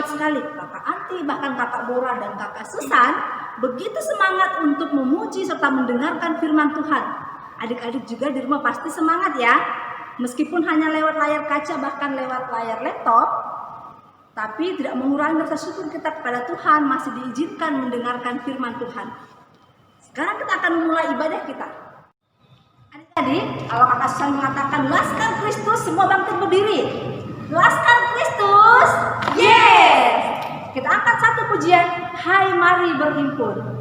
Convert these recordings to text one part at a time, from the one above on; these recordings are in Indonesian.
semangat sekali. Kakak Anti, bahkan kakak Bora dan kakak Susan begitu semangat untuk memuji serta mendengarkan firman Tuhan. Adik-adik juga di rumah pasti semangat ya. Meskipun hanya lewat layar kaca, bahkan lewat layar laptop, tapi tidak mengurangi rasa syukur kita kepada Tuhan, masih diizinkan mendengarkan firman Tuhan. Sekarang kita akan memulai ibadah kita. Adik-adik, kalau kakak Susan mengatakan Laskar Kristus, semua bangkit berdiri. Laskar Kristus, yes! Kita angkat satu pujian, Hai mari berhimpun.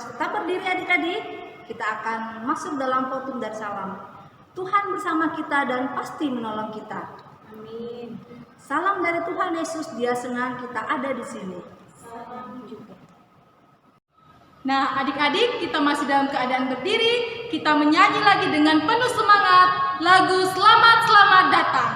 Tetap berdiri adik-adik, kita akan masuk dalam khotbah dan salam. Tuhan bersama kita dan pasti menolong kita. Amin. Salam dari Tuhan Yesus, Dia senang kita ada di sini. Salam juga. Nah, adik-adik, kita masih dalam keadaan berdiri. Kita menyanyi lagi dengan penuh semangat lagu Selamat Selamat Datang.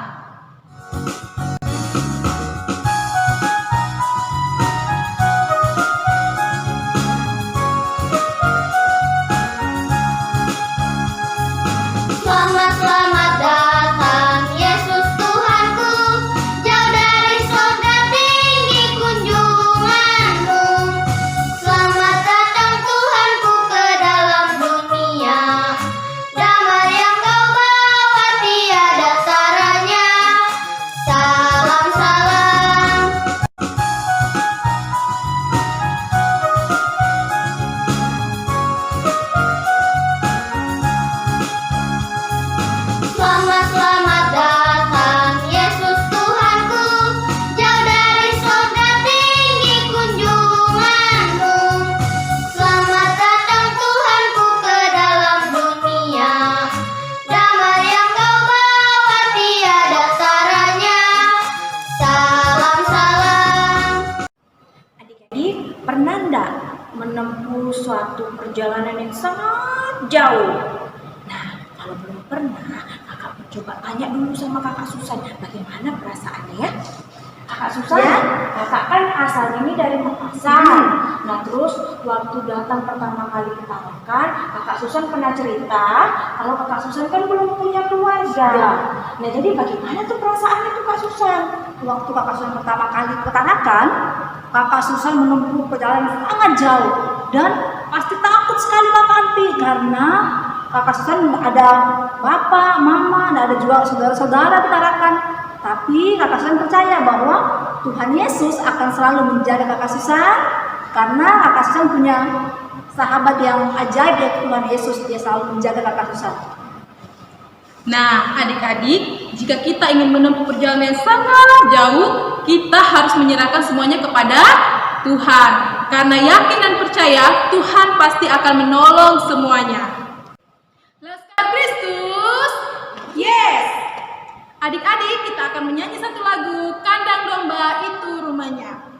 Pernah enggak menempuh suatu perjalanan yang sangat jauh? Nah, kalau belum pernah, kakak coba tanya dulu sama kakak Susan, bagaimana perasaannya ya? Kakak Susan, ya? Kakak kan asalnya ini dari Makassar. Nah, terus waktu datang pertama kali ke Tarakan, kakak Susan pernah cerita kalau kakak Susan kan belum punya keluarga. Ya. Nah, jadi bagaimana tuh perasaannya tuh kak Susan? Waktu kakak Susan pertama kali ke Tarakan, kakak Susan menempuh perjalanan sangat jauh dan pasti takut sekali kakak Anti karena kakak Susan ada bapak, mama, dan ada juga saudara-saudara di Tarakan. Tapi kakak Susan percaya bahwa Tuhan Yesus akan selalu menjaga kakak Susan Karena kakak Susan punya sahabat yang ajaib yaitu Tuhan Yesus. Dia selalu menjaga kakak Susan. Nah, adik-adik, jika kita ingin menempuh perjalanan yang sangat jauh, kita harus menyerahkan semuanya kepada Tuhan. Karena yakin dan percaya, Tuhan pasti akan menolong semuanya. Laskar Kristus, yes! Adik-adik, kita akan menyanyi satu lagu, Kandang Domba Itu Rumahnya.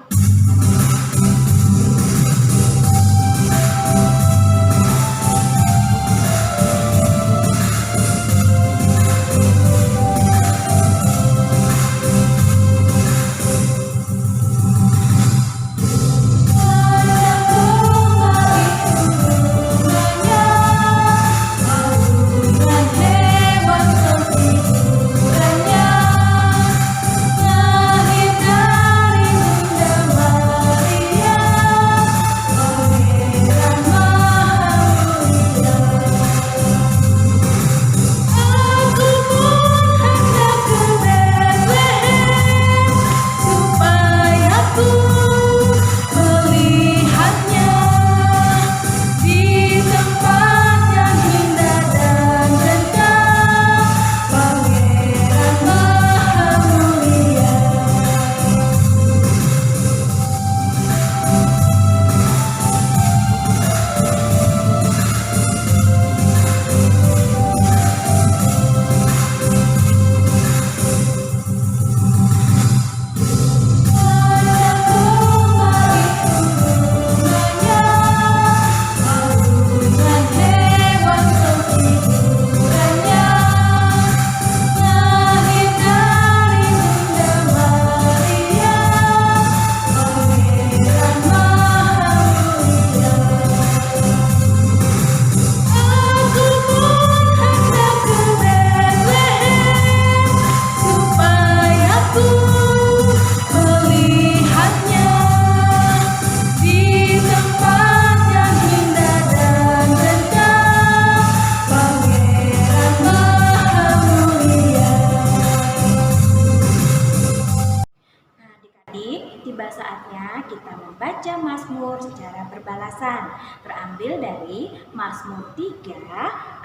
Tiba saatnya kita membaca Mazmur secara berbalasan, terambil dari Mazmur 3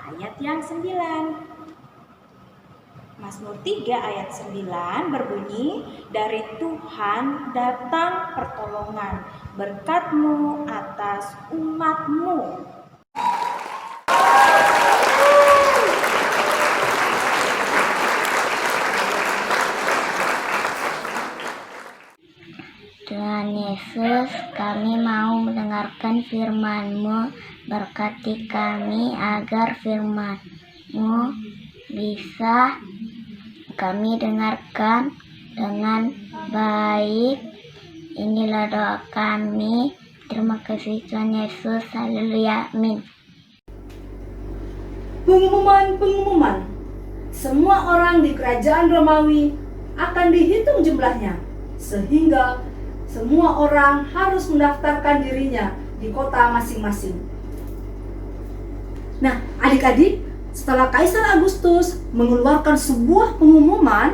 ayat yang 9. Mazmur 3 ayat 9 berbunyi, dari Tuhan datang pertolongan, berkat-Mu atas umat-Mu. Tuhan Yesus, kami mau mendengarkan firman-Mu. Berkati kami agar firman-Mu bisa kami dengarkan dengan baik. Inilah doa kami. Terima kasih Tuhan Yesus. Haleluya. Amin. Pengumuman. Semua orang di kerajaan Romawi akan dihitung jumlahnya, sehingga semua orang harus mendaftarkan dirinya di kota masing-masing. Nah, adik-adik, setelah Kaisar Agustus mengeluarkan sebuah pengumuman,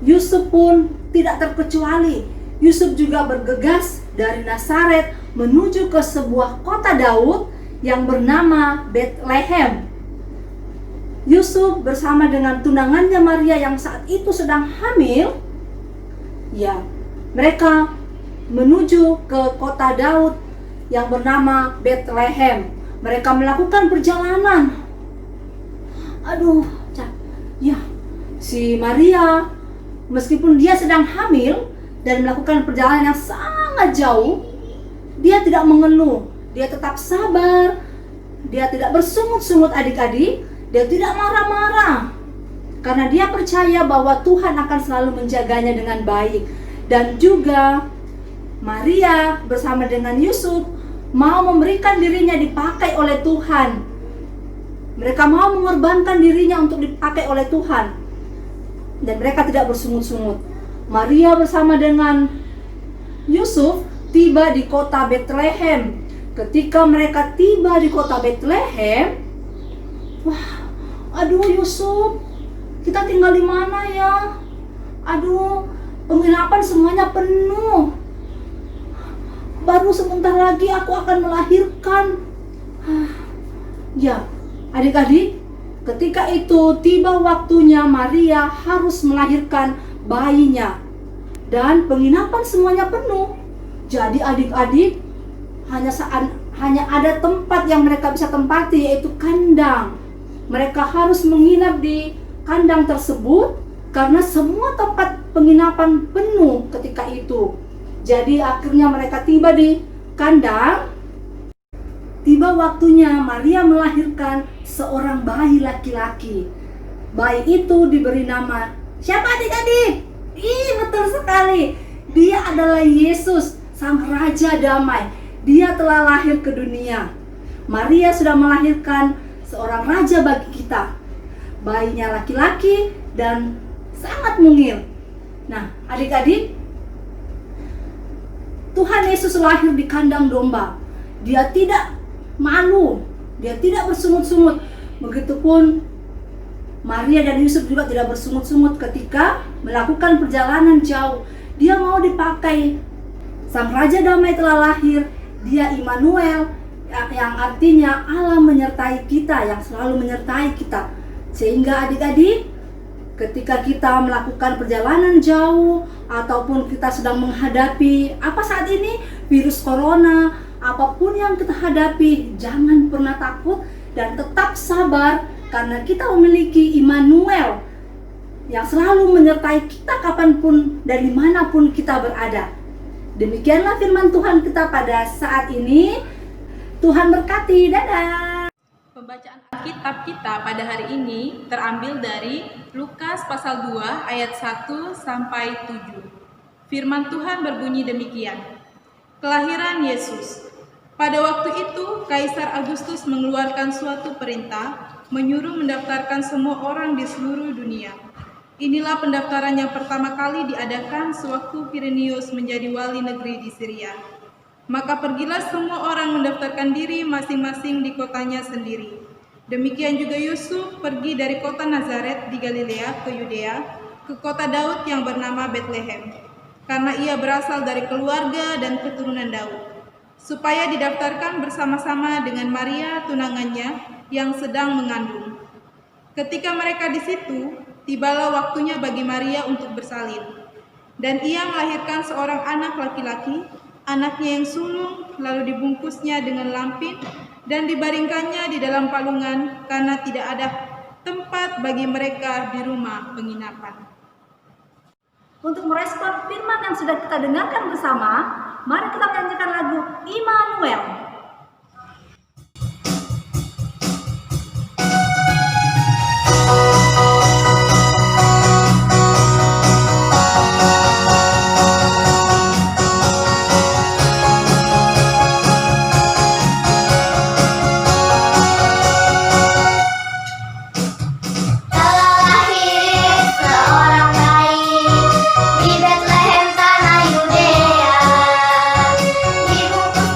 Yusuf pun tidak terkecuali. Yusuf juga bergegas dari Nazaret menuju ke sebuah kota Daud yang bernama Bethlehem. Yusuf bersama dengan tunangannya Maria yang saat itu sedang hamil, mereka menuju ke kota Daud yang bernama Bethlehem. Mereka melakukan perjalanan. Si Maria, meskipun dia sedang hamil dan melakukan perjalanan yang sangat jauh, dia tidak mengeluh. Dia tetap sabar. Dia tidak bersungut-sungut adik-adik. Dia tidak marah-marah. Karena dia percaya bahwa Tuhan akan selalu menjaganya dengan baik. Dan juga Maria bersama dengan Yusuf mau memberikan dirinya dipakai oleh Tuhan. Mereka mau mengorbankan dirinya untuk dipakai oleh Tuhan. Dan mereka tidak bersungut-sungut. Maria bersama dengan Yusuf tiba di kota Bethlehem. Ketika mereka tiba di kota Bethlehem, Yusuf, kita tinggal di mana ya? Penginapan semuanya penuh. baru sebentar lagi aku akan melahirkan. Ya, adik-adik, ketika itu tiba waktunya Maria harus melahirkan bayinya. Dan penginapan semuanya penuh. Jadi adik-adik, hanya ada tempat yang mereka bisa tempati, yaitu kandang. Mereka harus menginap di kandang tersebut karena semua tempat penginapan penuh ketika itu. Jadi akhirnya mereka tiba di kandang. Tiba waktunya Maria melahirkan seorang bayi laki-laki. Bayi itu diberi nama, siapa adik-adik? Betul sekali. Dia adalah Yesus, Sang Raja Damai. Dia telah lahir ke dunia. Maria sudah melahirkan seorang raja bagi kita. Bayinya laki-laki dan sangat mungil. Nah, adik-adik, Tuhan Yesus lahir di kandang domba. Dia tidak malu, dia tidak bersungut-sungut. Begitupun Maria dan Yusuf juga tidak bersungut-sungut ketika melakukan perjalanan jauh. Dia mau dipakai. Sang Raja Damai telah lahir. Dia Immanuel, yang artinya Allah menyertai kita, yang selalu menyertai kita. Sehingga adik-adik, ketika kita melakukan perjalanan jauh ataupun kita sedang menghadapi apa saat ini, virus corona, apapun yang kita hadapi, jangan pernah takut dan tetap sabar karena kita memiliki Immanuel yang selalu menyertai kita kapanpun dan dimanapun kita berada. Demikianlah firman Tuhan kita pada saat ini. Tuhan berkati. Dadah. Pembacaan Alkitab kita pada hari ini terambil dari Lukas pasal 2 ayat 1 sampai 7. Firman Tuhan berbunyi demikian. Kelahiran Yesus. Pada waktu itu, Kaisar Agustus mengeluarkan suatu perintah menyuruh mendaftarkan semua orang di seluruh dunia. Inilah pendaftaran yang pertama kali diadakan sewaktu Quirinius menjadi wali negeri di Syria. Maka pergilah semua orang mendaftarkan diri masing-masing di kotanya sendiri. Demikian juga Yusuf pergi dari kota Nazaret di Galilea ke Yudea, ke kota Daud yang bernama Betlehem, karena ia berasal dari keluarga dan keturunan Daud, supaya didaftarkan bersama-sama dengan Maria tunangannya yang sedang mengandung. Ketika mereka di situ, tibalah waktunya bagi Maria untuk bersalin. Dan ia melahirkan seorang anak laki-laki, anaknya yang sulung, lalu dibungkusnya dengan lampin dan dibaringkannya di dalam palungan karena tidak ada tempat bagi mereka di rumah penginapan. Untuk merespon firman yang sudah kita dengarkan bersama, mari kita menyanyikan lagu Immanuel. Di Bethlehem tanah Yudea, dibungkus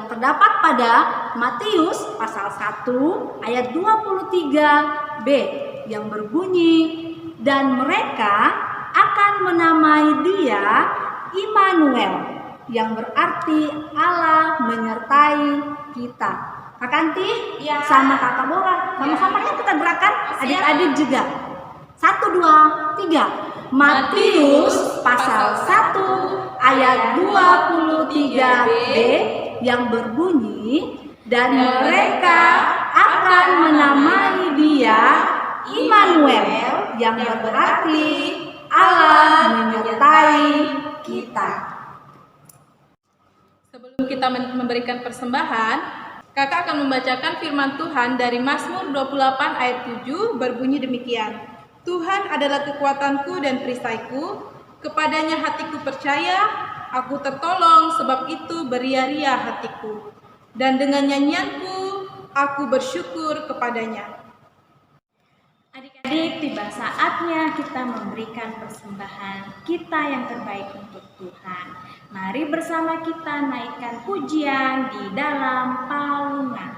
yang terdapat pada Matius pasal 1 ayat 23b yang berbunyi, dan mereka akan menamai dia Immanuel, yang berarti Allah menyertai kita. Kak Kanti Ya. sama Kakak Bora, sama-sama ya kita gerakan, adik-adik juga. 1, 2, 3. Matius pasal 1 ayat 23b yang berbunyi, dan mereka akan menamai dia Immanuel, yang berarti Allah menyertai kita. Sebelum kita memberikan persembahan, kakak akan membacakan firman Tuhan dari Mazmur 28 ayat 7 berbunyi demikian. Tuhan adalah kekuatanku dan perisaiku, kepadanya hatiku percaya, aku tertolong, sebab itu beria-ria hatiku. Dan dengan nyanyianku, aku bersyukur kepadanya. Adik-adik, tiba saatnya kita memberikan persembahan kita yang terbaik untuk Tuhan. Mari bersama kita naikkan pujian di dalam palungan.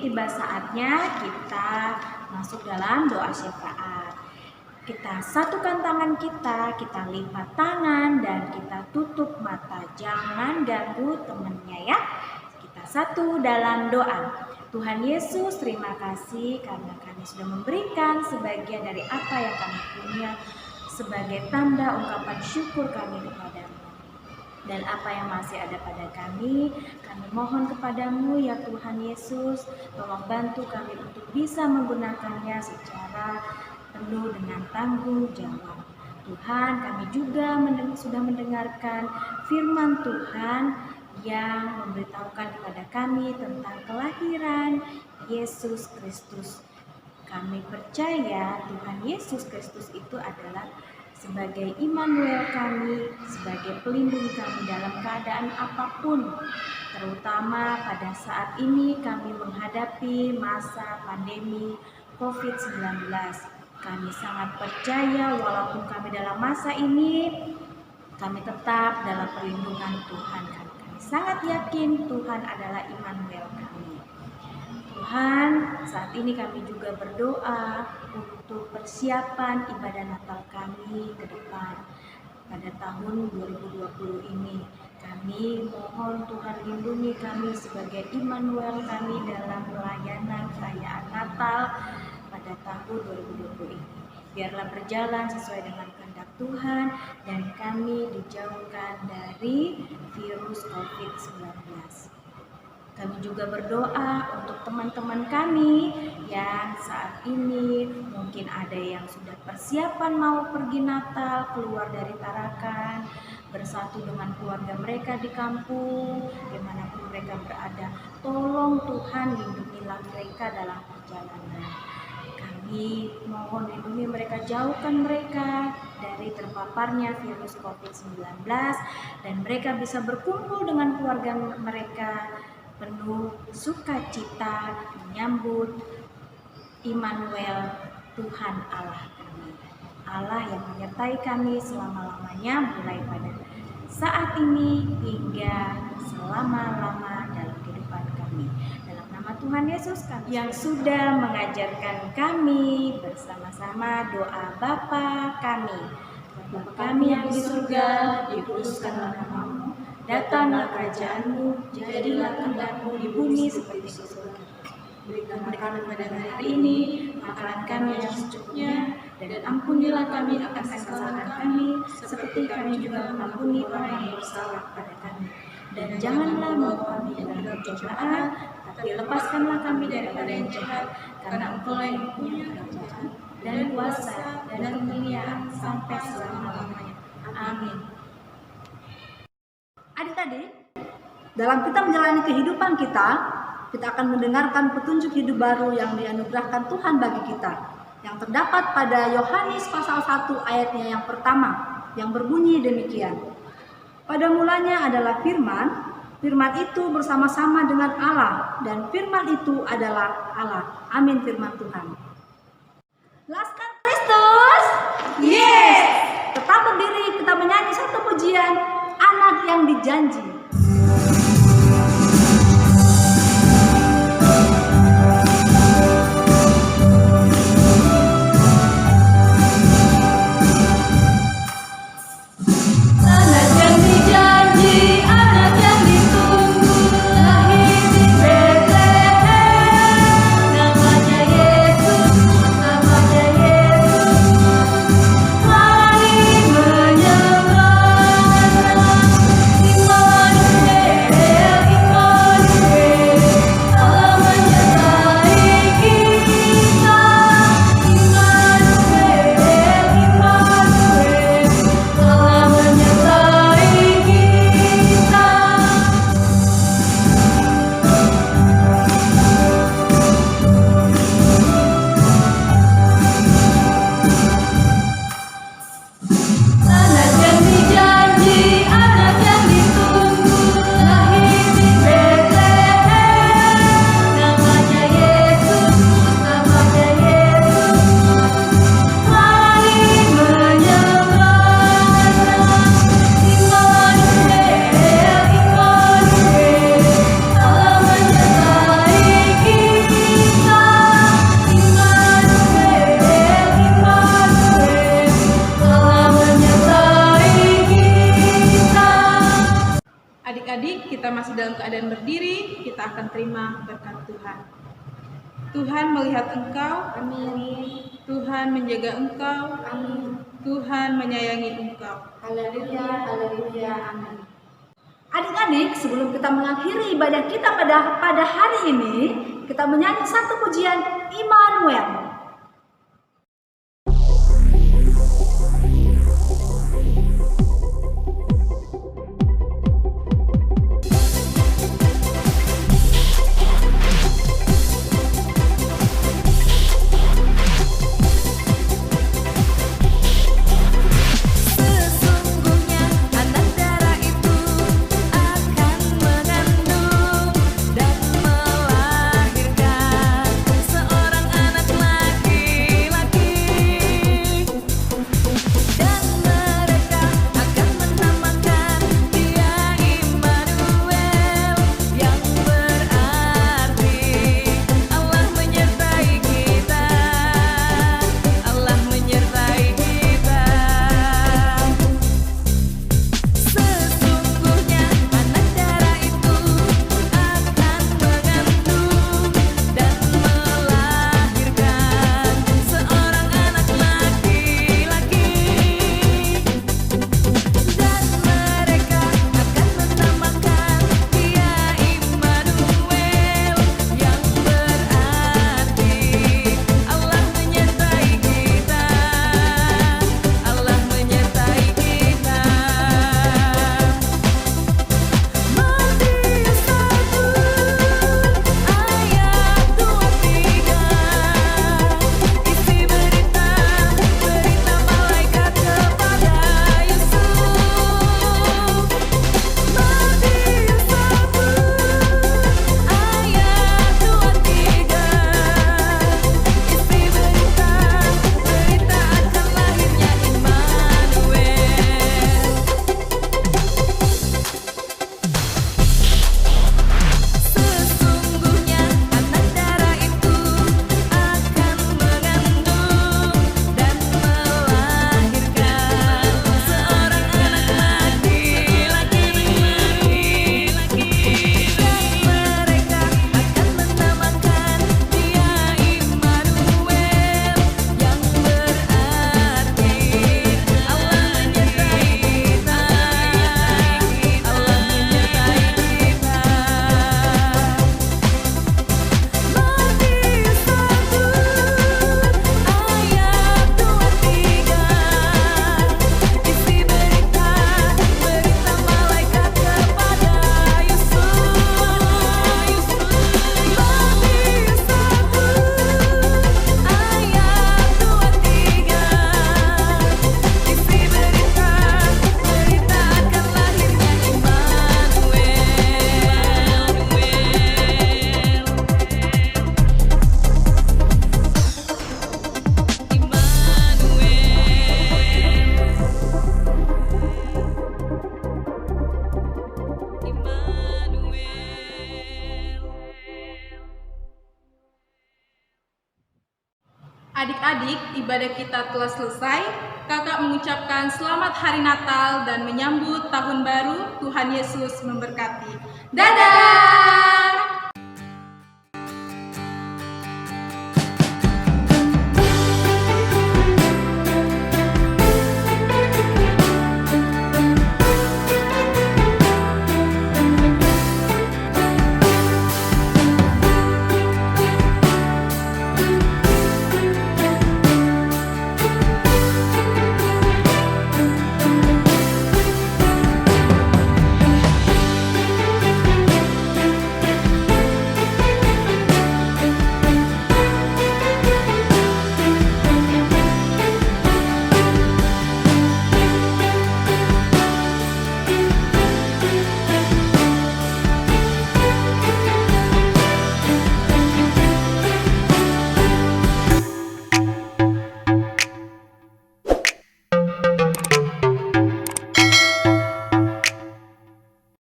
Tiba saatnya kita masuk dalam doa syafaat. Kita satukan tangan kita lipat tangan dan kita tutup mata. Jangan ganggu temannya ya. Kita satu dalam doa. Tuhan Yesus, terima kasih karena kami sudah memberikan sebagian dari apa yang kami punya sebagai tanda ungkapan syukur kami kepadamu. Dan apa yang masih ada pada kami mohon kepadamu ya Tuhan Yesus, tolong bantu kami untuk bisa menggunakannya secara penuh dengan tanggung jawab. Tuhan, kami juga sudah mendengarkan firman Tuhan yang memberitahukan kepada kami tentang kelahiran Yesus Kristus. Kami percaya Tuhan Yesus Kristus itu adalah sebagai Immanuel kami, sebagai pelindung kami dalam keadaan apapun, terutama pada saat ini kami menghadapi masa pandemi COVID-19. Kami sangat percaya walaupun kami dalam masa ini, kami tetap dalam perlindungan Tuhan. Kami sangat yakin Tuhan adalah Immanuel kami. Tuhan, saat ini kami juga berdoa untuk persiapan ibadah Natal kami ke depan pada tahun 2020 ini. Kami mohon Tuhan lindungi kami sebagai Immanuel kami dalam pelayanan perayaan Natal pada tahun 2020 ini. Biarlah berjalan sesuai dengan kehendak Tuhan dan kami dijauhkan dari virus COVID-19. Kami juga berdoa untuk teman-teman kami yang saat ini mungkin ada yang sudah persiapan mau pergi Natal, keluar dari Tarakan, bersatu dengan keluarga mereka di kampung, dimanapun mereka berada. Tolong Tuhan lindungilah mereka dalam perjalanan. Kami Mohon lindungi mereka, jauhkan mereka dari terpaparnya virus COVID-19 dan mereka bisa berkumpul dengan keluarga mereka penuh sukacita menyambut Immanuel, Tuhan Allah kami. Allah yang menyertai kami selama-lamanya, mulai pada saat ini hingga selama-lama dalam kehidupan kami. Dalam nama Tuhan Yesus kami yang sudah mengajarkan kami bersama-sama doa Bapa kami. Bapa kami yang di surga, dikuduskanlah namamu, datanglah kerajaanmu, jadilah kehendakmu di bumi seperti di surga. Berikanlah kami pada hari ini makanan kami yang secukupnya, dan ampunilah kami akan kesalahan kami, seperti kami juga mengampuni orang yang bersalah pada kami. Dan janganlah membawa kami dalam pencobaan, tapi lepaskanlah kami daripada yang jahat, karena Engkau yang punya kerajaan dan kuasa dan kemuliaan sampai selama-lamanya. Amin. Adik-adik, dalam kita menjalani kehidupan kita akan mendengarkan petunjuk hidup baru yang dianugerahkan Tuhan bagi kita, yang terdapat pada Yohanes pasal 1 ayatnya yang pertama, yang berbunyi demikian. Pada mulanya adalah firman, firman itu bersama-sama dengan Allah, dan firman itu adalah Allah. Amin firman Tuhan. Laskar Kristus, yes! Tetap berdiri, kita menyanyi satu pujian, Anak yang Dijanji. Adik-adik, kita masih dalam keadaan berdiri, kita akan terima berkat Tuhan. Tuhan melihat engkau, Amin. Tuhan menjaga engkau, Amin. Tuhan menyayangi engkau. Haleluya, haleluya, amin. Adik-adik, sebelum kita mengakhiri ibadah kita pada hari ini, kita menyanyi satu pujian Immanuel. Seorang anak laki adik-adik, ibadah kita telah selesai. Kakak mengucapkan selamat hari Natal dan menyambut tahun baru. Tuhan Yesus memberkati. Dadah!